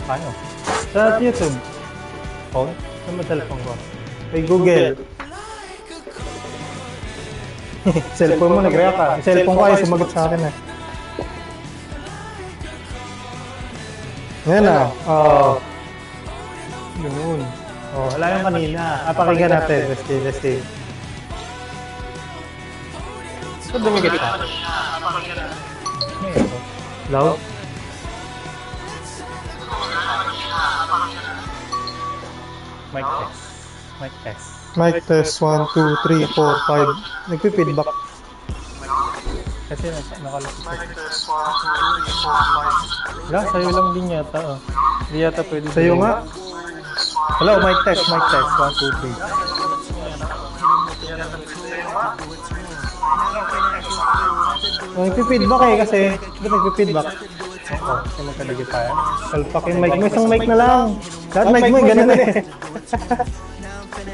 Ano? Sa YouTube. Phone? Sa mo cellphone ko? Kay Google. Cellphone mo, nag-react ka. Cellphone ko ay sumagot sa akin eh. Ngayon na. Yun. Wala yung kanina. Pakinggan natin. Let's see. Ito dumigit ka. Hello? Mic test 1, 2, 3, 4, 5. Nagpi-feedback. Kasi nakalapit. Mic test 1, 2, 3, 4, 5. Wala, sa'yo lang din yata. Hindi yata pwede. Sa'yo nga. Hello, mic test 1, 2, 3. Nagpi-feedback eh kasi. Ba't nagpi-feedback? Oo, kasi magkaligit tayo. Salpak yung mic mo, isang mic na lang. Lahat mic mo, ganun eh.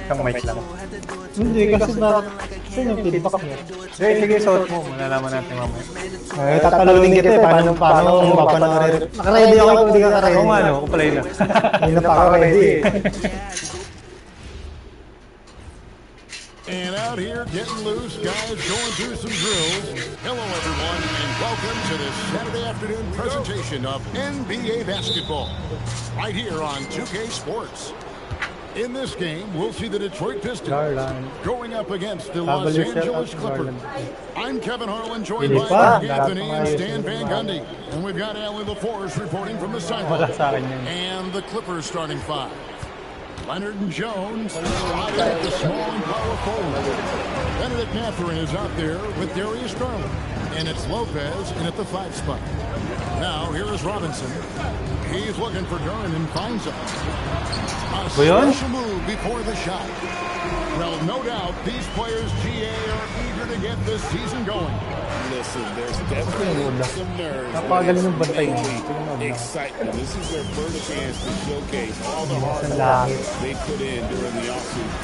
Isang mic lang. Hindi, kasi kasi yung feedback niya. Sige, suot mo. Malalaman natin mamaya. Tatalulin kita eh. Paano mapanoorin? Naka-ready ako kung hindi ka ka-ready. Oo nga, no? Ako pala yun. Hindi na pa ako ready eh. And out here getting loose, guys going through some drills. Hello everyone and welcome to this Saturday afternoon presentation of NBA basketball. Right here on 2K Sports. In this game, we'll see the Detroit Pistons going up against the Los Angeles Clippers. I'm Kevin Harlan, joined by Mark Anthony and Stan Van Gundy. And we've got Allie LaForce reporting from the sideline. And the Clippers starting five. Leonard and Jones out at the small and power forward. Benedict Mathurin is out there with Darius Garland. And it's Lopez in at the 5 spot. Now, here is Robinson. He's looking for Duran and finds him. A special move before the shot. Well, no doubt, these players, GA, are eager to get this season going. Listen, there's definitely some nerves, excitement. This is their first chance to showcase all the hard work they put in during the offseason.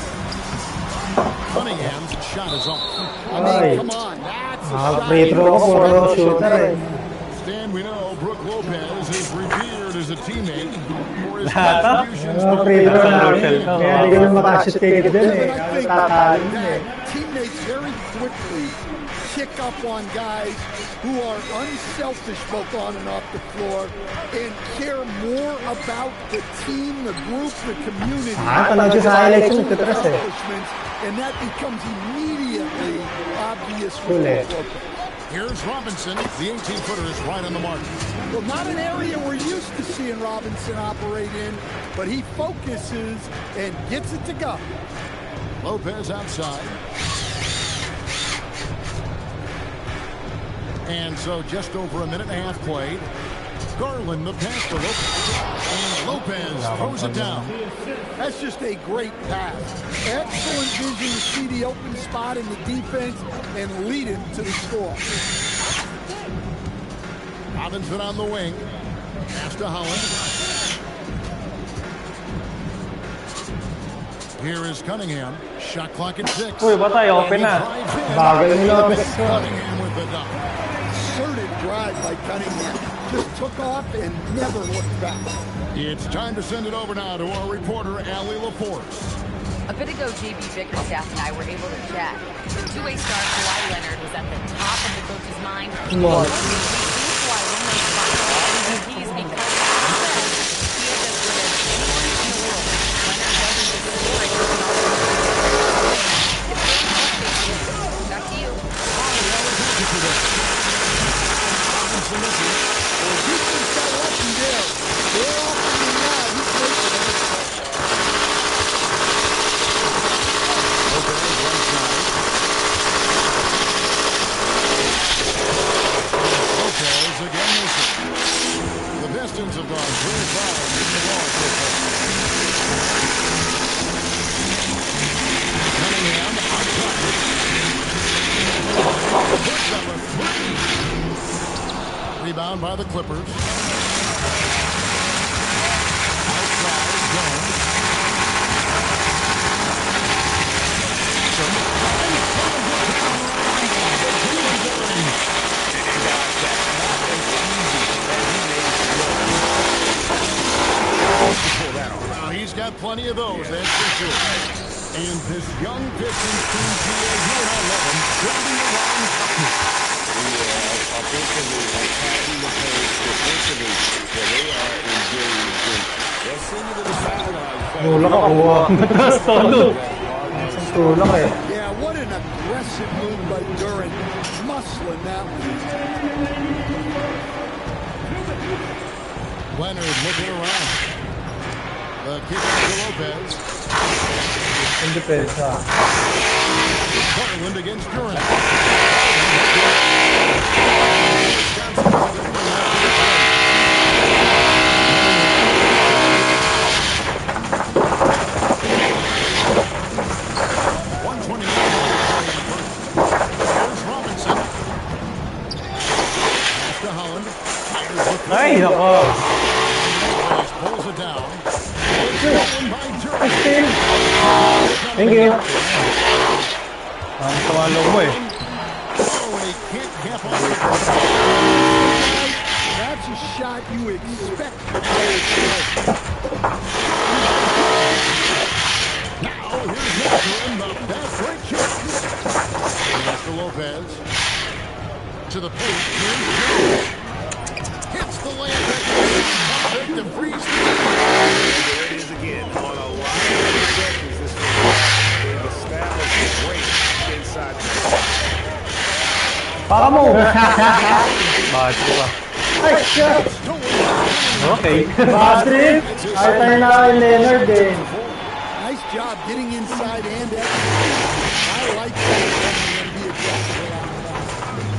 Cunningham's shot is off. I mean, come on, that's a shot. Stan, we know Brook Lopez is revered as a teammate for his contributions. Teammates very quickly pick up on guys who are unselfish both on and off the floor and care more about the team, the group, the community. And that becomes immediately obvious for Lopez. Here's Robinson. The 18-footer is right on the mark. Well, not an area we're used to seeing Robinson operate in, but he focuses and gets it to go. Lopez outside. And so just over a minute and a half played. Garland, the pass to Lopez. And Lopez throws it down. That's just a great pass. Excellent vision to see the open spot in the defense and lead him to the score. Robinson on the wing. Pass to Holland. Here is Cunningham. Shot clock at 6. Uy, batay, open na. Bagay ni Lopez. Cunningham with the dunk. Assertive drive by Cunningham. Just took off and never looked back. It's time to send it over now to our reporter, Allie LaForce. A bit ago, JB Bickerstaff and I were able to chat. Two-way star Kawhi Leonard was at the top of the coach's mind. Kawhi won those finals MVPs because he is as good as anyone in the world. Leonard doesn't just score it. Back to you. The Pistons have gone 3-5 in the loss. Cunningham outside. Puts up a 3. Rebound by the Clippers. Outside Jones. got plenty of those, that's for sure. And this young Pistons team, you and I love them, building around offensively, attacking the paint, defensively, where they are engaged. And they'll send you to the sideline. Tulak ako. Mataas tolo. Tulak eh. Yeah, what an aggressive move by Durant. Muscling that one. Leonard looking around. The kick to Lopez. In defense, Portland against Durant. Ay, nako. Pulls it down. Thank you. Ang tawalo mo eh. That's a shot you expect to play. Now here's Mitchell, the best right kick. Pass to Lopez. To the paint. Hits the layup. The freeze. There it is again. On a lot of possessions this week, they've established a great inside. Baka mo. Bad trip. Ay, shot. Okay. Bad trip. Ay, tayo na kay Leonard eh. Nice job getting inside and executing. I like that.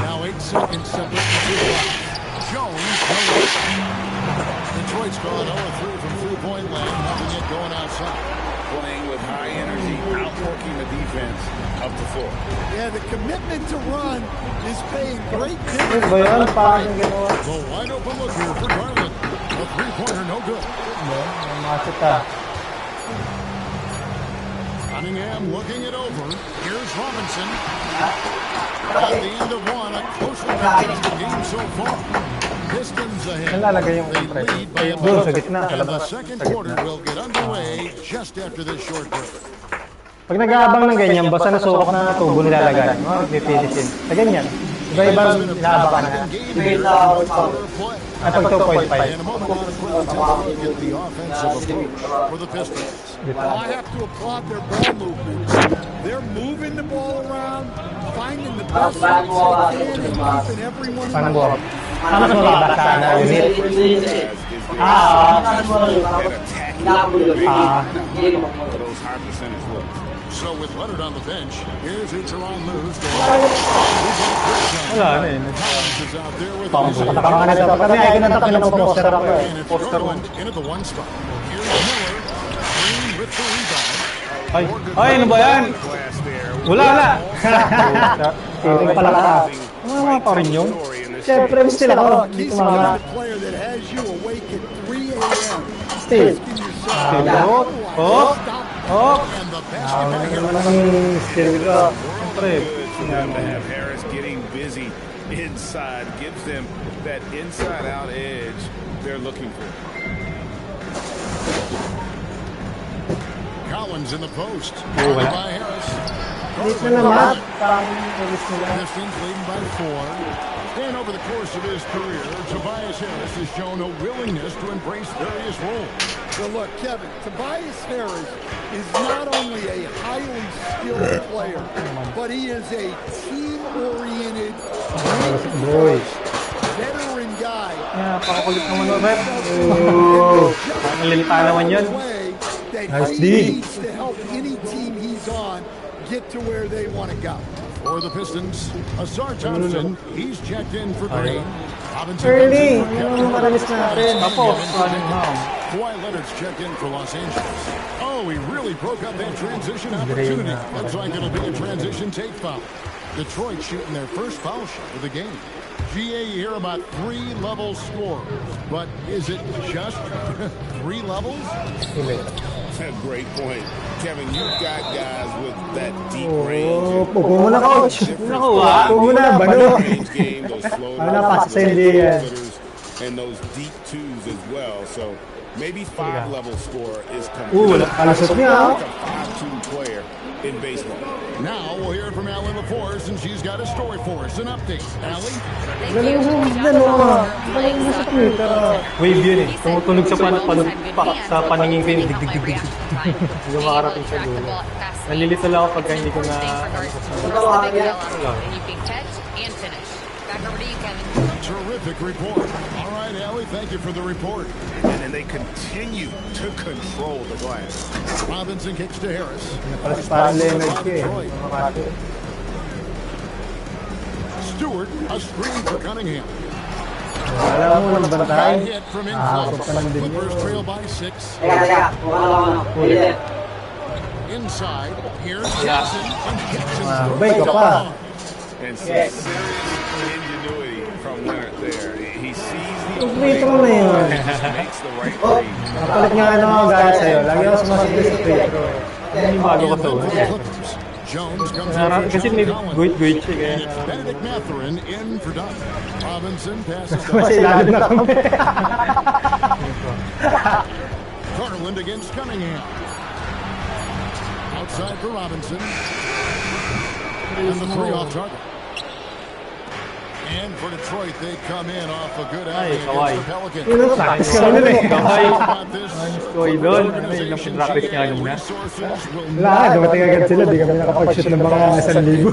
Now 8 seconds separate the two blocks. Jones, Detroit's gone 0-3 from three-point land, nothing yet going outside. Playing with high energy, outworking the defense up the floor. Yeah, the commitment to run is paying great Ano dividends. ba yan? Parang yung ginawa. The wide open look here for Garland. A three-pointer, no good. Masot ah. Cunningham looking it over. Here's Robinson. At the end of one, a closely contested game so far. Pistons ahead. Nalalagay yung They compress. lead by a Doon, sa bunch. gitna, sa And the labas. second Sa quarter gitna. will get underway just after this short break. Pag nag-aabang ng ganyan, basta nasukok na tubo nilalagay. Pipilisin. Sa ganyan. Iba-ibang inaabangan na. At pag 2.5. And a moment on play to look at the offensive approach for the Pistons. Well, I have to applaud their ball movement. They're moving the ball around, finding the best shots they can, and keeping everyone in Parang the buwan. Paano mas mababasa na unit? Those high percentage looks. So with Leonard on the bench, here's Ucheron Luz. Wala na eh. Collins is out there with Pataka ka na ito. Kami ay kinatak na poster ako eh. And it's Poster mo. Garland into the one spot. Here's Miller. Green with the rebound. Ay, ay, ano ba yan? Glass there. Wala, wala. Feeling pala ka. Mga pa rin yun. Siyempre, still ako. Hindi He's ko mga not a player that has you awake at 3 a.m. still. asking yourself, Still. Oh, oh. And the basket Ano naman ang still ka. Siyempre. Good for them to have Harris getting busy inside. Gives them that inside-out edge they're looking for. Collins in the post. Oh, Guarded wala. by Harris. Dito na naman. Pang-release nila. Pistons leading by 4. And over the course of his career, Tobias Harris has shown a willingness to embrace various roles. Well, look, Kevin, Tobias Harris is not only a highly skilled player, but he is a team-oriented, Boy. veteran guy. Yeah, pakakulit naman o, Rep. Oh, ang limpa naman yun. Way that Nice he D. needs to help any team he's on get to where they want to go. For the Pistons, Asar Thompson, he's checked in for Green. Robinson Early. comes in for Ano Kevin. ang maramis natin? Tapos, Cunningham. Kawhi Leonard's checked in for Los Angeles. Oh, he really broke up that transition opportunity. Looks like it'll be a transition take foul. Detroit shooting their first foul shot of the game. GA, you hear about 3-level scorers, but is it just 3 levels? That's a great point. Kevin, you've got guys with that deep Oh, range. pugo mo na, coach. Naku, pugo na, bano. Range game, those floaters, Ano na, pasa sa hindi yan. and those deep twos as well. So Maybe 5-level score is Kalusot niya. like a 5-2 player in baseball. Now we'll hear from Allie LaForce, and she's got a story for us. An update. Allie? Galing mo, gano'n. Galing mo sa Twitter. Wave yun eh. Tumutunog sa paningin ko yung dig-dig-dig-dig. Hindi ko makarating sa dulo. Nalilito lang ako pagka hindi ko na... Terrific report. All right, Allie, thank you for the report. And they continue to control the glass. Robinson kicks to Harris. Parang Leonard ka eh. Stewart, a screen for Cunningham. Wala mo ng bantay. Hit from Ako pa lang inside. din Clippers yun. trail by 6. Inside, here's Jackson. And Jackson's Bay ka pa. And some serious ingenuity from Leonard there. He sees the Free throw na yun. makes the right read. Kapalit nga ano ang gaya sa'yo. Lagi ako sumasabi sa free throw. Hindi bago ko to. Jones comes Kasi may guit-guit siya kaya. and it's Benedict Mathurin in for Dunn. Robinson passes to Mas ilalim na kami. Garland against Cunningham. Outside for Robinson. And the three off target. And for Detroit, they come in off a good alley Kawhi. against the Pelicans. Takis ka nun eh. Kawhi. About this Kawhi doon. Ano yung organization's rapid niya changing na? resources will Wala, dumating agad sila. Di kami nakapag-shoot ng mga 1,000.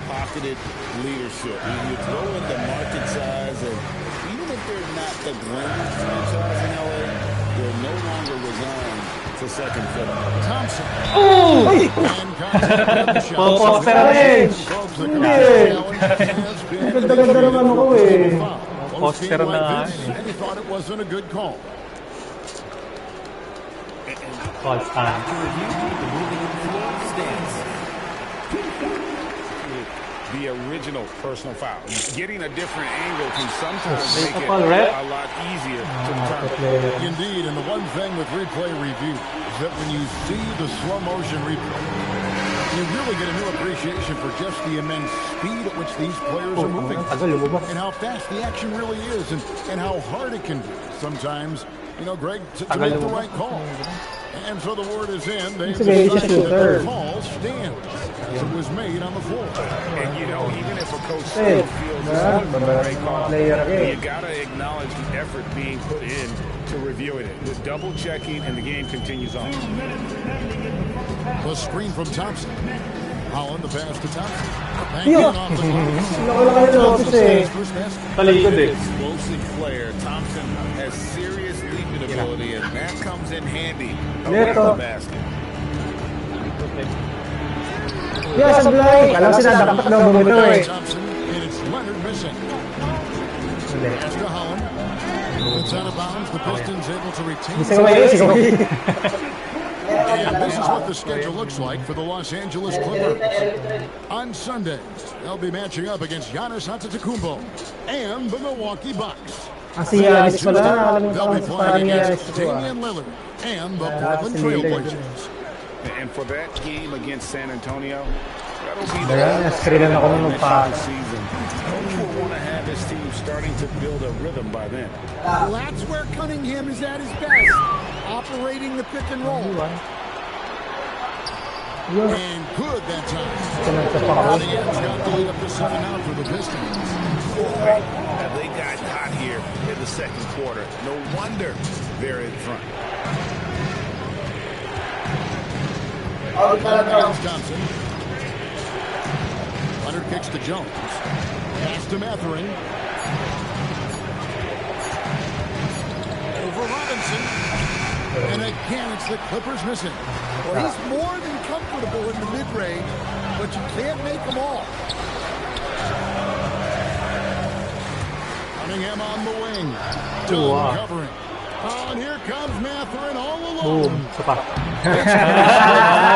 Pocketed leadership. You throw in the market size, and even if they're not the greatest franchise in LA, they're no longer resigned to second fiddle. Thompson. Oh! And contact with the shot. Poster na eh. Folks, the Hindi. challenge has been Ganda-ganda ng ano ko eh. Poster Poster na nga this, eh. and he thought it wasn't a good call. False time. The original personal foul. Getting a different angle can sometimes make it Kapal, ref. a lot easier to determine. Indeed, and the one thing with replay review is that when you see the slow motion replay, you really get a new appreciation for just the immense speed at which these players are moving and how fast the action really is and how hard it can be sometimes, you know, Greg, to make the right call. And so the word is in. They've decided that the call stands as it was made on the floor. And you know, even if a coach Hey, feels man, it's not the right call, player again. you gotta acknowledge the effort being put in to reviewing it. The double checking, and the game continues on. The screen from Thompson. Holland, the pass to Thompson. Thank you off the Nakalakay ng office eh. first basket. Talikod eh. Explosive player. Thompson has serious leaping ability, and that comes in handy around Neto. the basket. Yeah, sablay. Alam sinadakpak daw bumito eh. Thompson, and it's Leonard missing. Pass to Holland. It's out of bounds. The Pistons able to retain. Sigaw eh, sigaw eh. And this is what the schedule looks like for the Los Angeles Clippers. On Sunday, they'll be matching up against Giannis Antetokounmpo and the Milwaukee Bucks. Si Yanis pala, nakalimutan They'll ko be sa playing parang Yanis against ko ah. Damian Lillard and the Yeah, Portland si Lillard. Trailblazers. And for that game against San Antonio, that'll be Dagan, screenan ako nung the pa. season. Coach will want to have his team starting to build a rhythm by then. That's where Cunningham is at his best, operating the pick and roll. And good that time. Sinagsapak ako. Cunningham's got the lead up to 7 now for the Pistons. Now, they got hot here in the second quarter. No wonder they're in front. Against Thompson. Leonard kicks to Jones. Pass to Mathurin. Over Robinson. And again, it's the Clippers missing. Well, he's more than comfortable in the mid-range, but you can't make them all. Cunningham on the wing. Wow. Covering. Oh, and here comes Mathurin all Boom, alone. sapa.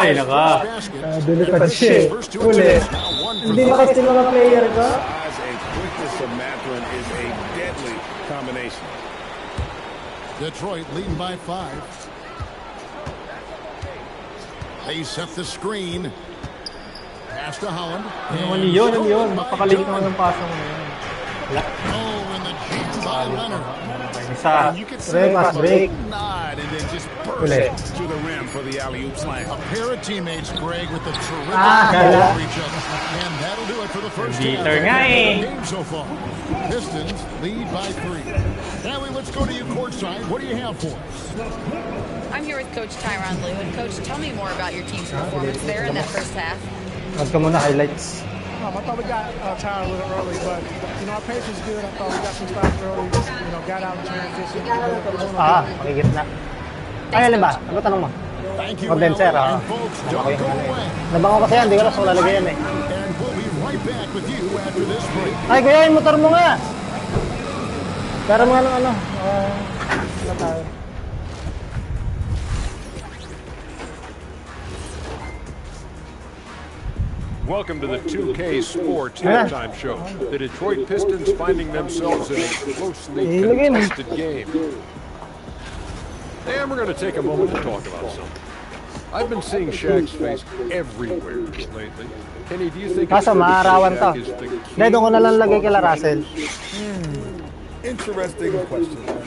Ay, naka. Basket. Delikad siya. First two Uli. attempts, now one for Hindi the ba kasi mga player ka? Size and quickness of Mathurin is a deadly combination. Detroit leading by 5. They set the screen. Pass to Holland. Ano yun? Mapakalik naman ng pasa mo na yun. Wala. Oh, and the jump by Leonard. Isa. You can Break, pass break. nice then just burst to the rim for the alley-oop slam. A pair of teammates, Greg, with a terrific kala. for each other. And that'll do it for the first Beater nga eh. game so far. Pistons lead by 3. Allie, let's go to you courtside. What do you have for us? I'm here with Coach Tyronn Lue. And Coach, tell me more about your team's performance there in that first half. Wag ka muna highlights. I thought we got tired a little early, but our pace was good. I thought we got some stops early. Got out in transition. Makikit na. Ay, alin ba? Ano tanong mo? Thank you, Condenser, Allie. And folks, don't go away. Nabango kasi yan, di ko lang kung lalagay yan eh. And we'll be right back with you after this break. Ay, kuya, yung motor mo nga! Pero mga ano, ano tayo? Welcome to the 2K Sports halftime show. The Detroit Pistons finding themselves in a closely contested game. And we're going to take a moment to talk about something. I've been seeing Shaq's face everywhere lately. Kenny, do you think Kaso maarawan to. Hindi, doon ko na lang lagay kila Russell. Interesting question, man.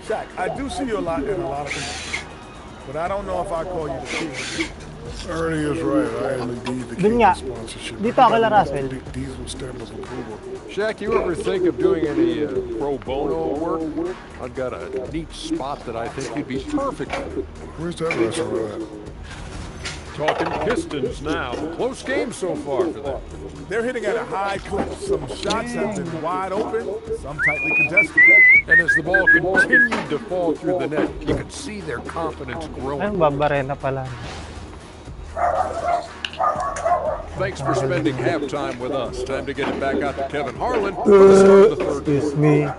Shaq, I do see you a lot in a lot of things, but I don't know if I call you the king. Ernie is right. I am indeed the Dun king nga. of sponsorship. Dito ako kila Russell. Big Diesel stamp of approval. Shaq, you ever think of doing any pro bono work? I've got a neat spot that I think you'd be perfect at. Where's that restaurant at? Talking Pistons now. Close game so far for them. They're hitting at a high clip. Some shots have been wide open, some tightly contested. And as the ball continued to fall through the net, you could see their confidence growing. Ayun, babarena pala. Thanks for spending halftime with us. Time to get it back out to Kevin Harlan for the start of the third Excuse quarter. me.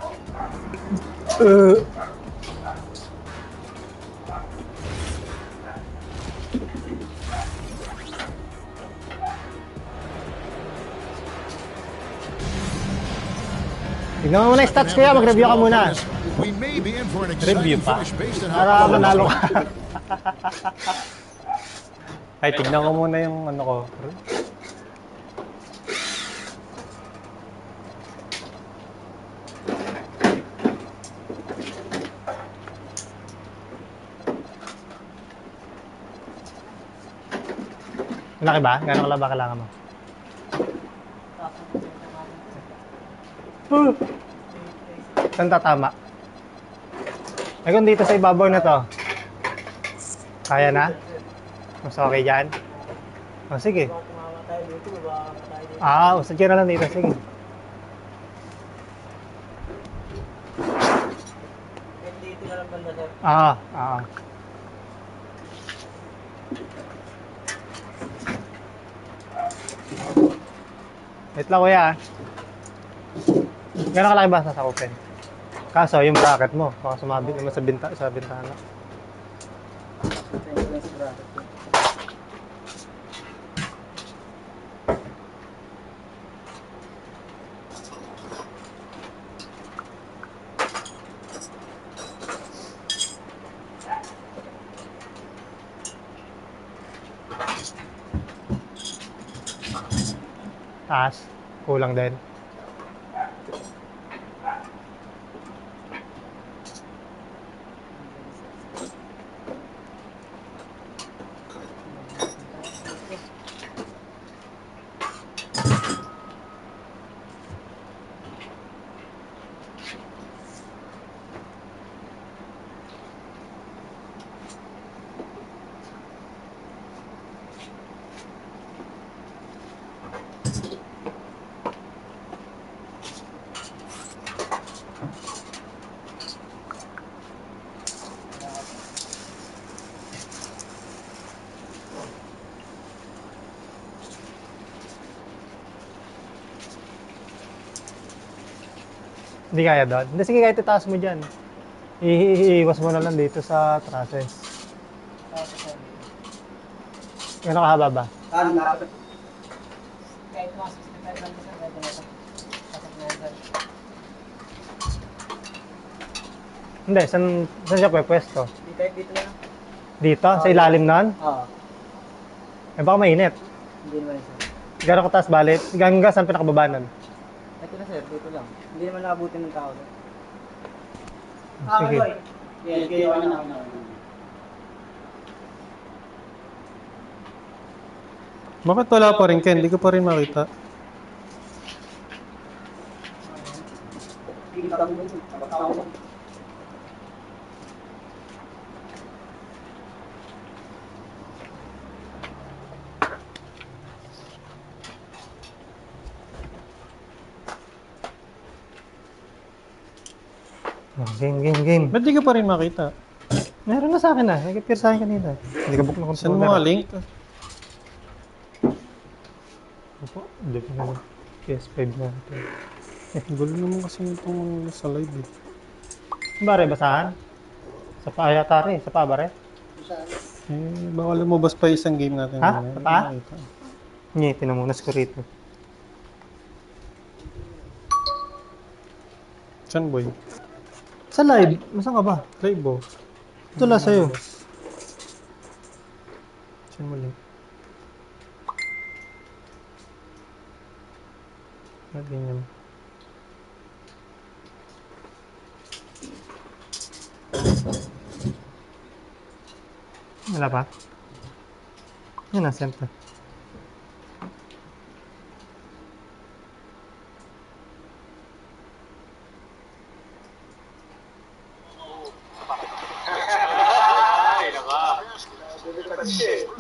Tignan mo muna yung stats kuya, mag-review ka muna. We may be in for an Review exciting pa. finish based on Para how manalo ka. Ay, tignan ko muna yung ano ko. Laki ba? Gano'n kalaba kailangan mo? Saan tatama? Ay, kung dito sa ibabaw na to. Kaya na? Mas okay dyan? O, sige. Usad ka na lang dito. Sige. Ah. Wait lang kuya. Gano'n kalaki ba sasakupin? Kaso yung bracket mo, baka sumabit naman sa bintana. Taas, kulang din. Hindi kaya doon? Hindi, sige kahit itaas mo dyan. Iiwas mo na lang dito sa trusses. Gano'n kahaba ba? Hindi, saan siya pwesto? Dito lang. Dito? Sa ilalim nun? Oo. Eh baka mainit. Hindi naman sir. Gano'n kataas balit? Hanggang saan pinakababa nun? Ito na sir, dito lang. Hindi naman nakabuti ng tao. Sige. Bakit wala pa rin, Ken? Hindi ko pa rin makita. Game. Ba't di ko pa rin makita? Meron na sa akin na. Nag-appear sa akin kanina. Hindi ka book na controller. Saan mo nga link? Opo, hindi pa naman. PS5 na ito. Gulo naman kasi itong sa live eh. Bare, basahan? Sa paa yata rin. Sa paa bare? Bawal lumabas pa isang game natin. Ha? Sa paa? Hindi, tinamunas ko rito. Saan boy? Sa live? Masaan ka ba? Live bo. Ito lang sa'yo. Saan mo link? Ganyan. Wala pa? Yan na, center.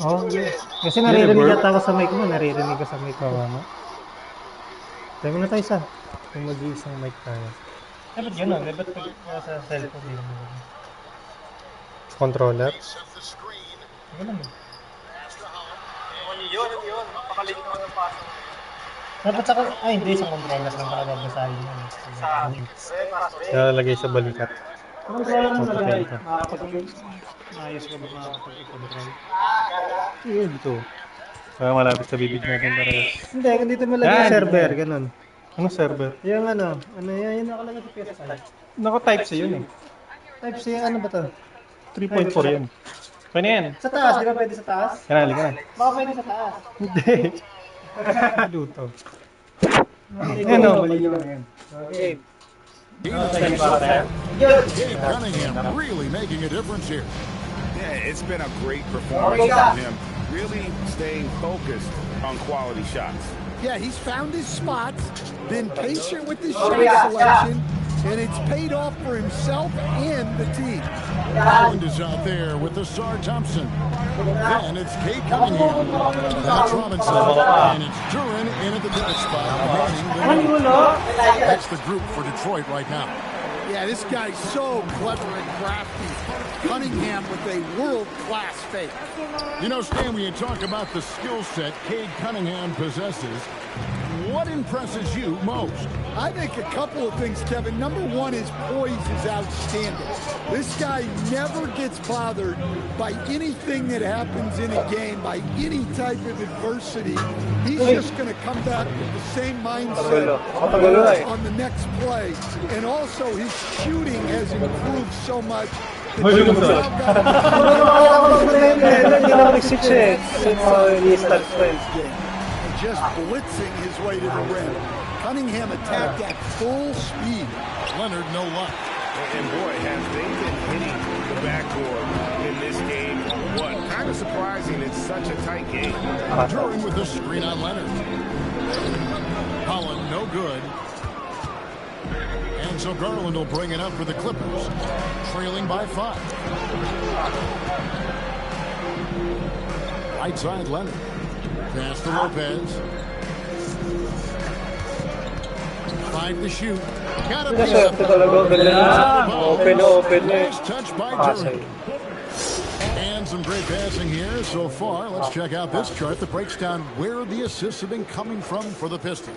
Oh, yes. Kasi naririnig yata ako sa mic mo. Naririnig ko sa mic ko. Tayo mo na tayo isa. Kung mag-iisang mic tayo. Dapat gano'n. Dapat sa cellphone din. Controller? Gano'n mo. Dapat sa... Ay, hindi. Sa controller lang pala babasahin yan. Lalagay sa balikat. Controller mo nalagay. Ayos ka ba makakapag-control? Yun dito. Malapit sa bibig natin parehas. Hindi, kung dito mo lagay server, ganun. Ano server? Yung ano yan nakalagay sa PS5. Naka-type C yun eh. Type C, ano ba to? 3.4 yun. Pwede yan. Sa taas, di ba pwede sa taas? Kanali ka na. Baka pwede sa taas. Hindi. Luto. Ano, mali nyo yan. Okay. Dave Cunningham really making a difference here. Yeah, it's been a great performance from him. Really staying focused on quality shots. Yeah, he's found his spots, been patient with his shot selection, and it's paid off for himself and the team. Holland is out there with the Sar Thompson. Then it's Cade Cunningham. That's Robinson. And it's Duran in at the pivot spot. That's the group for Detroit right now. Yeah, this guy's so clever and crafty. Cunningham with a world-class fake. You know, Stan, when you talk about the skill set Cade Cunningham possesses, what impresses you most? I think a couple of things, Kevin. Number one, his poise is outstanding. This guy never gets bothered by anything that happens in a game, by any type of adversity. He's just going to come back with the same mindset on the next play. And also, his shooting has improved so much. Just blitzing his way to the rim. Cunningham attacked at full speed. Leonard, no luck. And boy, have they been hitting the backboard in this game or what? Kind of surprising. It's such a tight game. Duran with the screen on Leonard. Holland, no good. And so Garland will bring it up for the Clippers, trailing by 5. Right side, Leonard. Pass to Lopez. 5 to shoot. Got a piece of Open. Nice touch by Duran. And some great passing here so far. Let's check out this chart that breaks down where the assists have been coming from for the Pistons.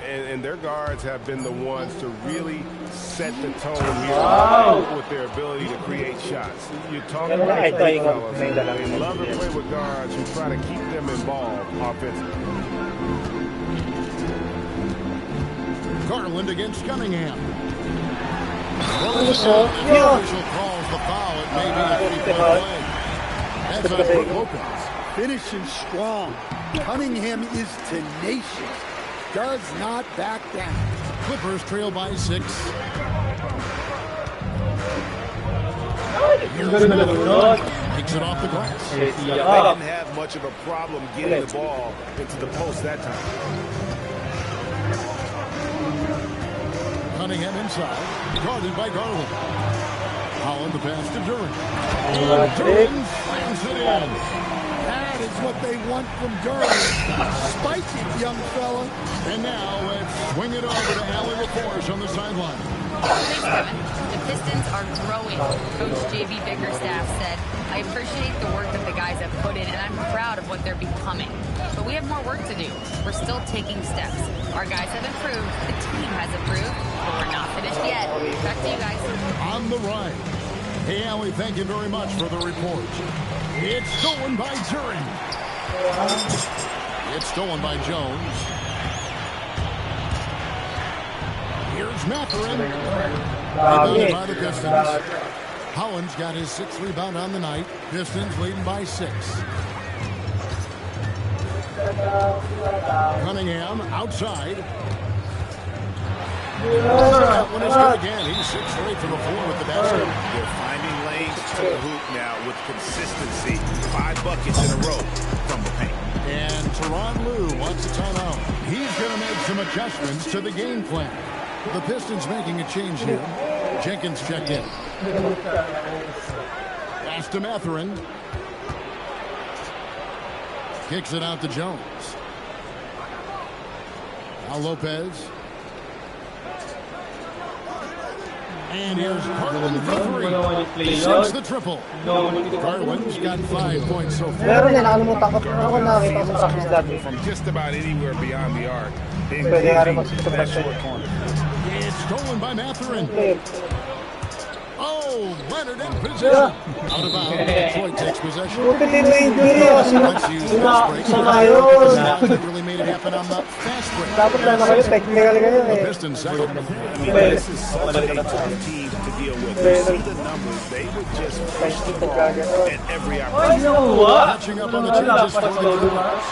And their guards have been the ones to really set the tone here with their ability to create shots. You're talking about big fellas. They love to play with guards who try to keep them involved offensively. Garland against Cunningham. The official calls the foul. It may be a 3-point play. That's on Brook Lopez. Finishing strong. Cunningham is tenacious. Does not back down. Clippers trail by 6. Takes it off the glass. They didn't have much of a problem getting the ball into the post that time. Cunningham inside, guarded by Garland. Holland the pass to Duran. Duran slams it in. That is what they want from Garland. Spike it, young fella. And now let's swing it over to Allie LaForce on the sideline. Thanks, Kevin. The Pistons are growing. Coach J.B. Bickerstaff said, I appreciate the work that the guys have put in, and I'm proud of what they're becoming. But we have more work to do. We're still taking steps. Our guys have improved. The team has improved. But we're not finished yet. Back to you guys. On the right. Hey, Allie, thank you very much for the report. It's stolen by Duran. It's stolen by Jones. Here's Mathurin. Rebounded by the Pistons. Holland's got his 6th rebound on the night. Pistons leading by 6. Cunningham outside. That one is good again. He's 6 straight from the floor with the basket. They're finding lanes to the hoop now with consistency. 5 buckets in a row from the paint. And Tyronn Lue wants a timeout. He's going to make some adjustments to the game plan. The Pistons making a change here. Jenkins checked in. Pass to Mathurin. Kicks it out to Jones. Now Lopez. And here's Garland for 3. Sinks the triple. Garland's got 5 points so far. From just about anywhere beyond the arc. That short corner. It's stolen by Mathurin. Oh, Leonard in position. Out of bounds. Detroit takes possession. Let's use fast break. They really made it happen on the fast break. The Pistons second. I mean, this is such a tough team to deal with. You see the numbers. They would just push the ball at every opportunity. Catching up on the changes for the Clippers.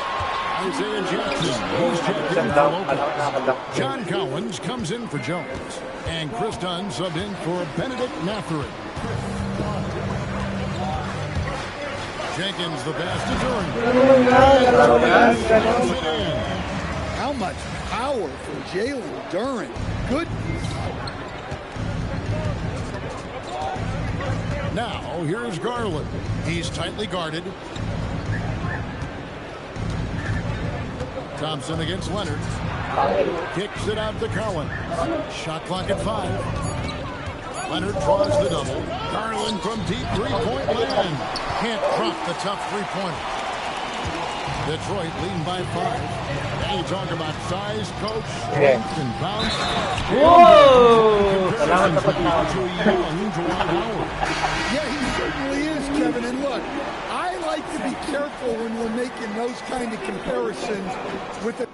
Isaiah Jackson, he's checked in for Lopez. John Collins comes in for Jones. And Chris Dunn subbed in for Benedict Mathurin. Jenkins the pass to Duran. How much power from Jalen Duran. Goodness. Now, here's Garland. He's tightly guarded. Thompson against Leonard. Kicks it out to Collins. Shot clock at 5. Leonard draws the double. Garland from deep three-point land. Can't drop the tough three-pointer. Detroit leading by 5. Now you talk about size, coach, strength, and bounce. Whoa! Yeah, he certainly is, Kevin. And look, I like to be careful when we're making those kind of comparisons with the...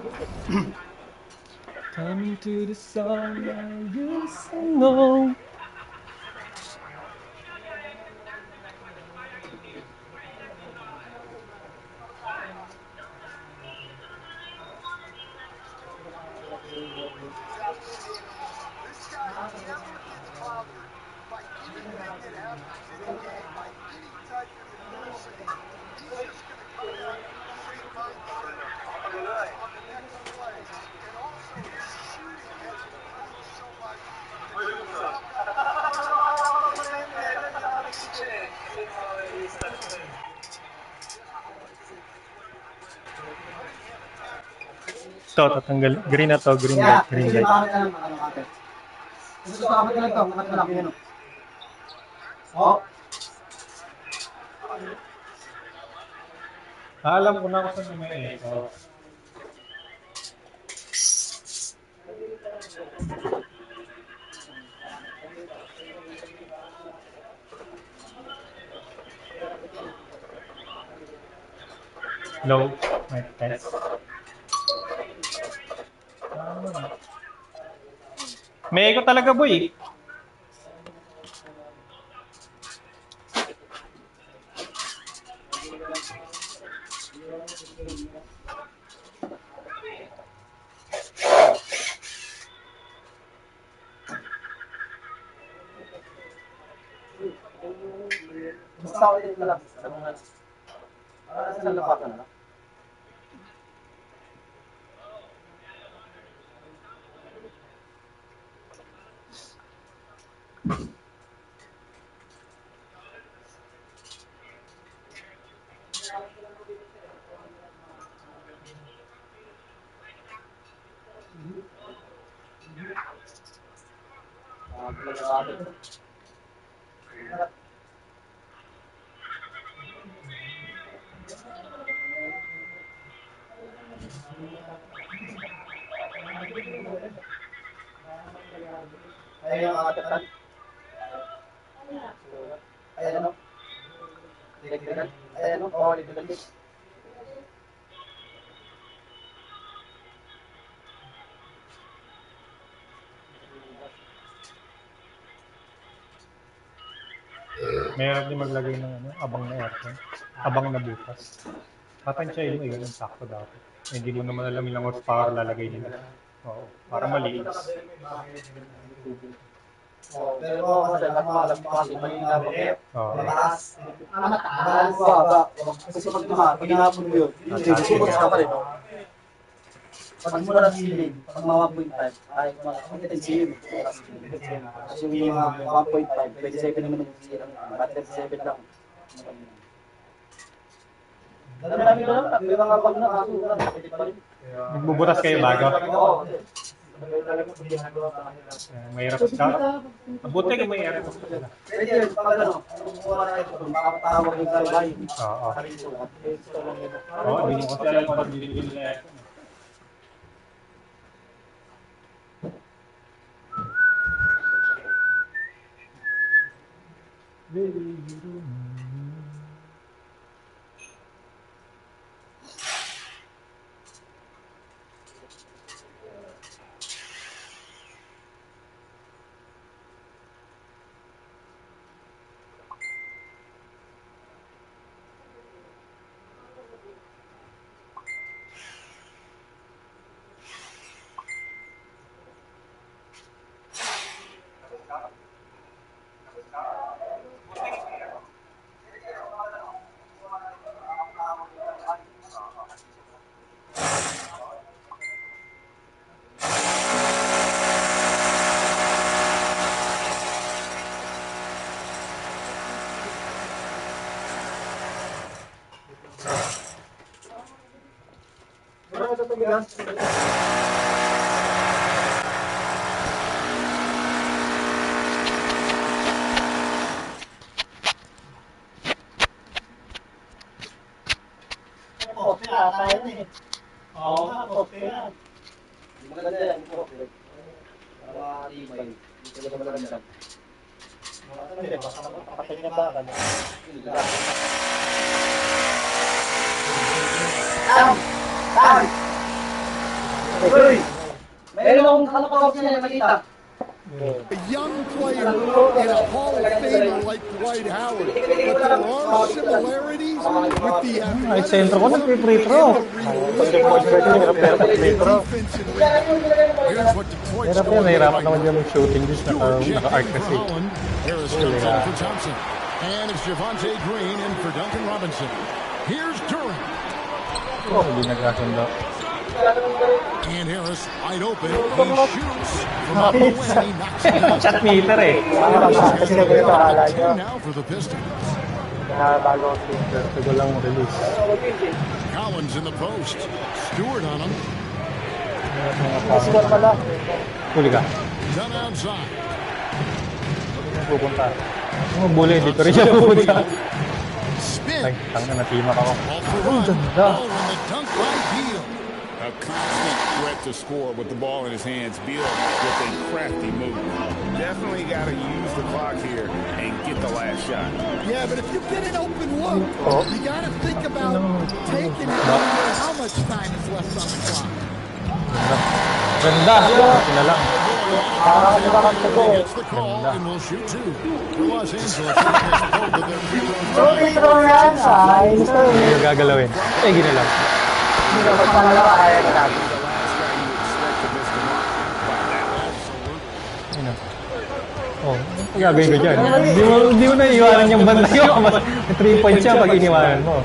Come to the song I used to know. Ito, tatanggal. Green na to, green light, green light. Alam ko na kung saan may echo. Low, my test. May echo talaga, boy. Mayroon din maglagay ng abang na aircon. Abang na butas. Tatansyahin mo yun, sakto dapat. Hindi mo naman alam ilang horsepower lalagay nila. Oo, para malinis. Oo. Pag mula ng ceiling, pag mga 1.5, ay mag-10 kasi yung mga 1.5, 27 naman yung ceiling, 37 lang. Dami-dami na lang, may mga pag na kaso lang, pwede pa rin. Nagbubutas kayo bago? Oo. Mahirap ka? Mabuti kung may aircon. Pwede yun, pag ano, kung wala na ito, makapatawag yung kalay. Oo. Oo, hindi mo kasi alam kung ano binibili na aircon. Maganda yan, mga tibay. Hindi ka maganda. Meron akong kalapawag siya na nakita. A young player and a Hall of Famer like Dwight Howard. But there are similarities with the Ay, sentro ko nag-free throw. Here's what Detroit's Hirap yan, going nahirapan right naman now. dyan yung shooting just naka-arc kasi. Holland. Harris comes in for Thompson. And it's Javonte Green in for Duncan Robinson. Here's Durant. Oh, hindi nagkasundo. And Harris wide open. He shoots from up the wing. He knocks it in. Shot meter eh. Two now for the Pistons. Ito lang release. Collins in the post. Stewart on him. Huli ka. Done outside. Pupunta. Bully, dito rin siya pupunta. Spin. Ay, tanga na timak ako. Off the run. Ganda. Oh, and the dunk by Beal. A constant threat to score with the ball in his hands. Beal with a crafty move. Definitely got to use the clock here and get the last shot. Yeah, but if you get an open look, you got to think about taking it no matter how much time is left on the clock. Ganda. Ito na lang. Gets the call and will shoot two. For Los Angeles, has pulled with their free throw. Hindi gagalawin. Eh, ginalang. Ayun na. Oh, Ang gagawin ko dyan. Hindi mo na iiwanan yung banda yun. 3 points siya pag iniwanan mo.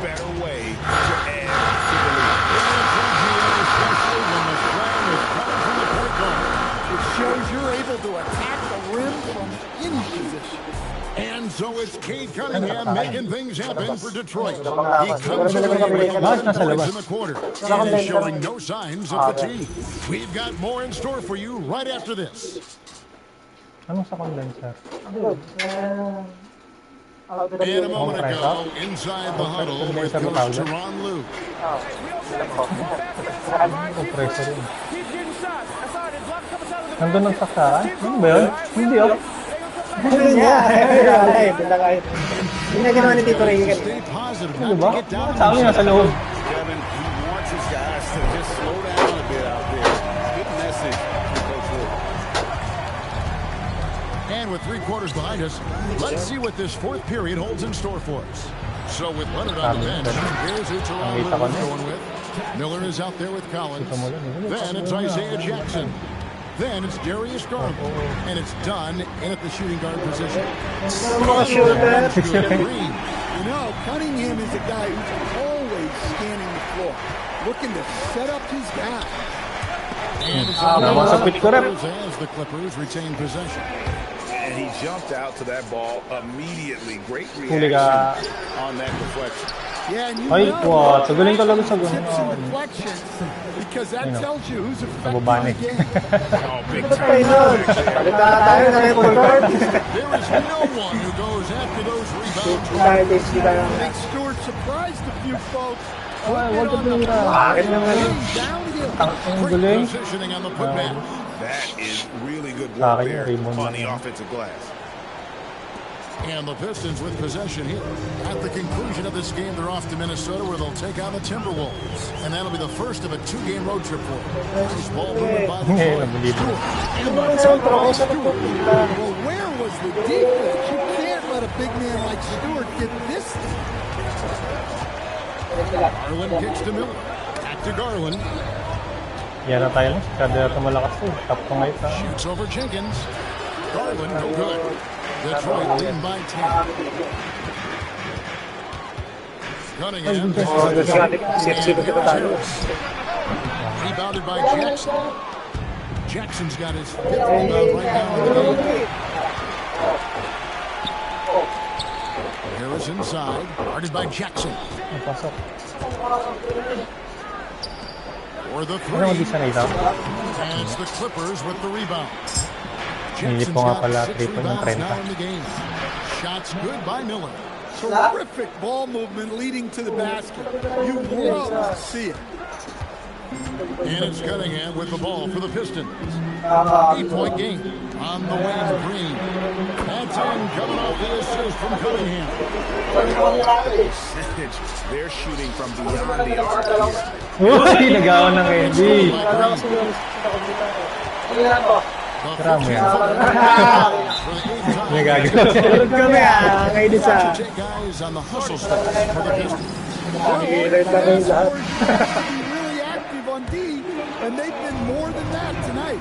And so it's Cade Cunningham making things happen for Detroit. He comes away with 11 points in the quarter and is showing no signs of fatigue. We've got more in store for you right after this. Anong sa condenser? And a moment ago, inside the huddle with Coach Teron Lue. Compressor yun. Nandun ang saksakan? Ano ba yun? Hindi oh. Ano niya? Hindi na ginawa ni Tito Ray. Ano ba? Sa amin nasa loob. Kevin, he wants his guys to just slow down a bit out there. Good message from Coach Lue. And with 3 quarters behind us, let's see what this 4th period holds in store for us. So with Leonard on the bench, here's who Teron Lue is going with. Miller is out there with Collins. Then it's Isaiah Jackson. Then it's Darius Garland. And it's done in at the shooting guard position. Green. You know, Cunningham is a guy who's always scanning the floor, looking to set up his guy. And it's as the Clippers retain possession. And he jumped out to that ball immediately. Great reaction on that deflection. Yeah, and you Ay, know, tagaling talaga sa tips and deflections, because that tells you who's effective in the game. Oh, big time. There is no one who goes after those rebounds. Nick Stewart surprised a few folks. Great positioning on the putback. That is really good work there on the offensive glass. And the Pistons with possession here. At the conclusion of this game, they're off to Minnesota where they'll take on the Timberwolves. And that'll be the first of a 2-game road trip for them. Nice ball movement by the Well, where was the defense? You can't let a big man like Stewart get this. Garland kicks to Miller. Back to Garland. Yan na tayo. Kada tumalakas to. Top to ngayon. Shoots over Jenkins. Garland, no good. Detroit lead by 10. Cunningham. Rebounded by Jackson. Jackson's got his 5th rebound right now in the game. Harris inside. Guarded by Jackson. For the 3. And it's the Clippers with the rebound. Hindi po nga pala triple ng 30. Shots good by Miller. Terrific ball movement leading to the basket. You love to see it. And it's Cunningham with the ball for the Pistons. 8-point game on the way to Green. That's in, coming off the assist from Cunningham. They're shooting from beyond the arc here. Uy, nagawa ng Eddie. Karami yan. Nagagawa. Kami kay Disa. Guys on the hustle step for the Pistons. Really active on D, and they've been more than that tonight.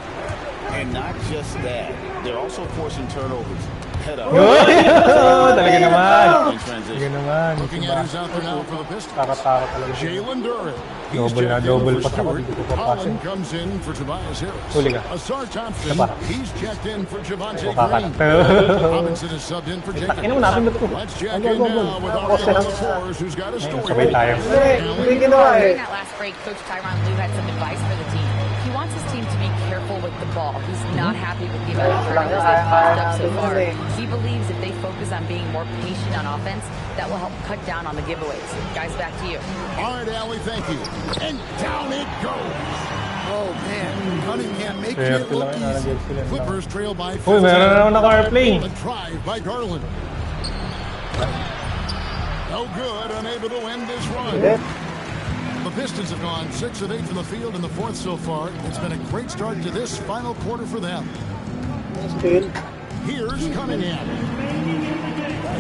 And not just that, they're also forcing turnovers. Head up. Talaga naman. Talaga naman. Looking at who's out there now for the Pistons. Tara-tara talaga. Jalen Duren. Double na double pa sa Stewart. Holland comes in for Tobias Harris. Huli ka. Asar Thompson, he's checked in for Javante Green. Robinson is subbed in for Jenkins. Ino mo natin dito. Let's check in now with our fours who's got a story. Sabay tayo. During that last break, Coach Tyronn Lue had some advice for the team. He wants his team to be careful with the ball. He's not happy with the amount of turnovers they've caused up so far. He believes if they focus on being more patient on offense, that will help cut down on the giveaways. Guys, back to you. All right, Allie, thank you. And down it goes. Oh, man. Cunningham making it look easy. Clippers trail by 5. Uy, meron na naman naka-airplane. A drive by Garland. No good, unable to end this run. The Pistons have gone 6 of 8 from the field in the 4th so far. It's been a great start to this final quarter for them. Here's Cunningham.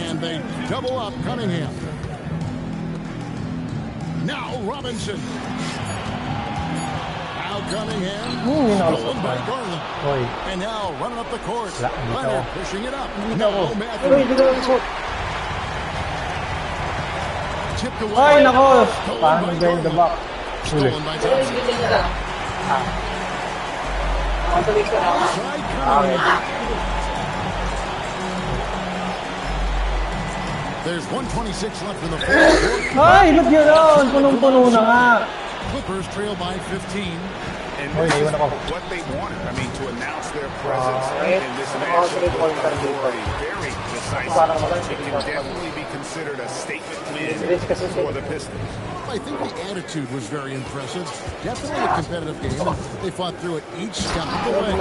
And they double up Cunningham. Now Robinson. Now Cunningham. Yun ako sa Stolen by Garland. Hoy. And now running up the court. Wala, dito Leonard ako. pushing it up. Dito ako. No, Matthew. Uy, dito ako. Chipped away. Ay, nako! Stolen Paano by behind the Garland. back? Stolen by Thompson. Outside Cunningham. There's 1:26 left in the fourth. Ay, ba't yun? Punong-puno na nga. Clippers trail by 15. And Oy, this is naiwan ako. what they wanted. I mean, to announce their presence in this matchup with authority. Very decisive. It can definitely be considered a statement win for the Pistons. I think the attitude was very impressive. Definitely a competitive game. They fought through it each step of the way.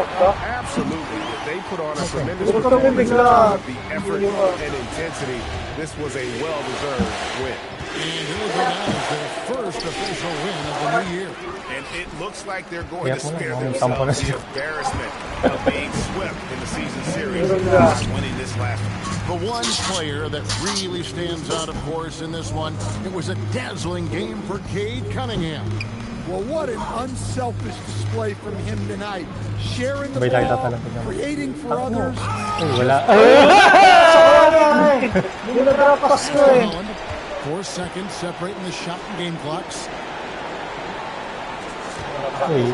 Absolutely. They put on a tremendous performance of the effort and intensity. This was a well-deserved win. And here they go down as their first official win of the new year. And it looks like they're going to Kaya spare po, themselves the embarrassment of being swept in the season series and winning this last one. The one player that really stands out, of course, in this one, it was a dazzling game for Cade Cunningham. Well, what an unselfish display from him tonight. Sharing the Sabay tayo ball, tatalon ko. creating for others. Ay, wala. Hindi na drapas ko eh. 4 seconds separating the shot and game clocks. Uy,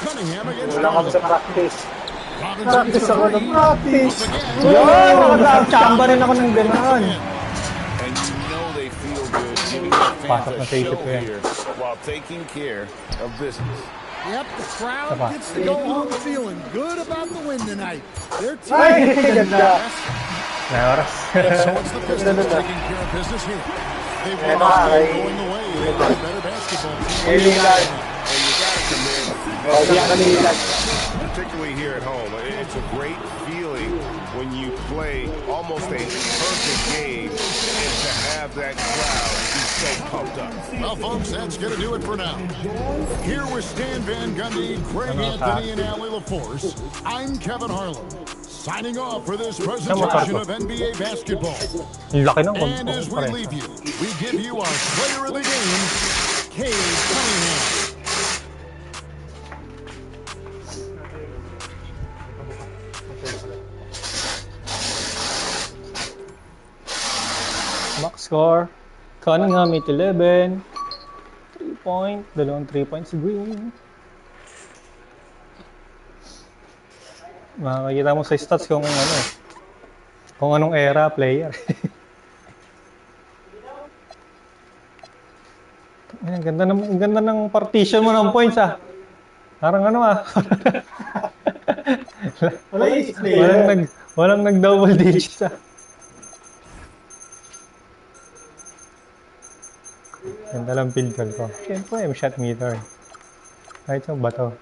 Cunningham against wala kami sa Garland. practice. Robinson Practice ako ng practice. again. Yun, nakachamba rin ako ng gano'n. And you know they feel good giving their Pasok fans na a sa isip show ko yan. here while taking care of business. Yep, the crowd Tama. gets to go home feeling good about the win tonight. Their team Ay, ganda. May oras. So it's the Pistons taking care of business here. They've won this game going the way of a better basketball team. And you got to commend, particularly here at home. It's a great feeling when you play almost a perfect game and to have that crowd be so pumped up. Well, folks, that's going to do it for now. Here with Stan Van Gundy, Craig Anthony, and Allie LaForce, I'm Kevin Harlan, signing off for this presentation of NBA basketball. Laki ng And as we leave you, we give you our player of the game, Cade Cunningham. Max score. Cunningham 8-11. 3-point. Dalawang 3 points green. Makikita mo sa stats kung ano. Kung anong era player. Ang ganda ng partition mo ng points ah. Parang ano ah. walang nag-double digits ah. Ganda lang field goal ko. 10 po shot meter. Kahit sa bato.